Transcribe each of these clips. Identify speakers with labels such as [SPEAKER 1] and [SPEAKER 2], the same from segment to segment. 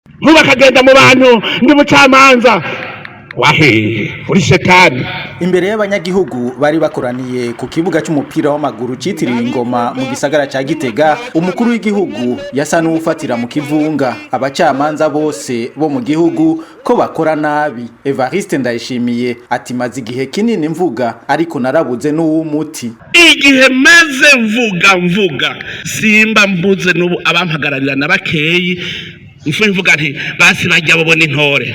[SPEAKER 1] bakagenda mu bantu ndi mucamanza wahe uri shetani.
[SPEAKER 2] Imbere y'abanyagihugu bari bakoraniye ku kibuga cy'umupira w'amaguru citiriwe ingoma mu gisagara ca Gitega, umukuru w'igihugu yasa n'ufatira mu kivunga abacamanza bose bo mu gihugu ko bakora nabi. Evariste Ndayishimiye ati maze igihe kinini mvuga ariko narabuze n'uw'umuti.
[SPEAKER 1] Igihe maze mvuga simba mbuze n'ubu abampagararira na bakeyi mvuga nti basi bajya babona intore.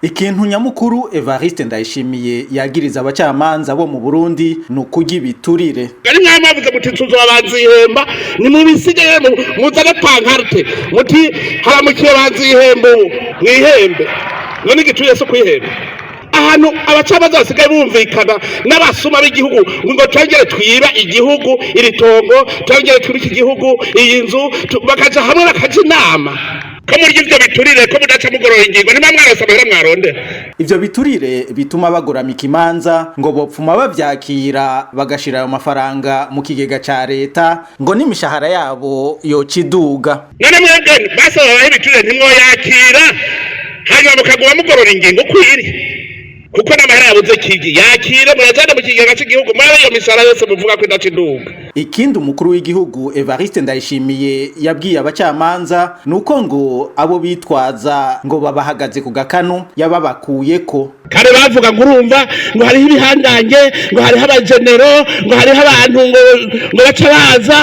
[SPEAKER 2] Ikintu nyamukuru Evariste Ndayishimiye yagiriza abacamanza bo mu Burundi nukurya ibiturire.
[SPEAKER 1] Ari mwamavuze muti tuzobazihemba ni mu bisigaye muzane pankarte muti haramukiye bazihemba mwihembe. None igiturire so kwihemba. Ahantu abacamanza basigaye bumvikana n'abasuma b'igihugu ngo twongere twiba igihugu iri tongo twongere twibike igihugu iyi nzu bakaja hamwe bakaja inama. Ivyo biturire ko mudaca mugorora ingingo nimwe mwarose amahera mwaronde.
[SPEAKER 2] Ivyo biturire bituma bagoramika imanza ngo bopfuma bavyakira bagashira ayo mafaranga mu kigega ca leta ngo n'imishahara yabo yociduga.
[SPEAKER 1] None mwebwe basaba ibiturire ntimwoyakira hanyuma mukaguma mugorora ingingo kwiri kuko n'amahera yabuze kigi yakire murajana mu kigega cy'igihugu mwabe iyo misara yose muvuga ko idaciduga.
[SPEAKER 2] Ikindi umukuru w'igihugu Evariste Ndayishimiye yabwiye abacamanza nuko ngo abo bitwaza ngo babahagaze ku gakanu yababakuyeko.
[SPEAKER 1] Kare bavuga ngo urumva ngo hariho ibihangange ngo hariho abagenero ngo hariho abantu ngo baca baza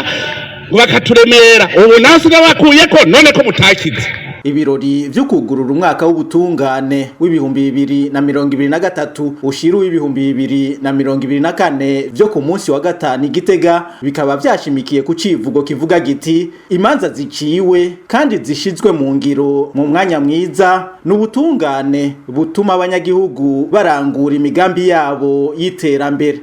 [SPEAKER 1] ngo bakaturemera ubu nawe siga bakuyeko none ko mutakize.
[SPEAKER 2] Ibirori vyo kugurura umwaka w'ubutungane w'ibihumbi 2023 ushiru w'ibihumbi 2024 vyo ku munsi wa gatanu Gitega bikaba vyashimikiye ku civugo kivuga giti imanza ziciwe kandi zishizwe mu ngiro mu mwanya mwiza n'ubutungane butuma abanyagihugu barangura imigambi yabo y'iterambere.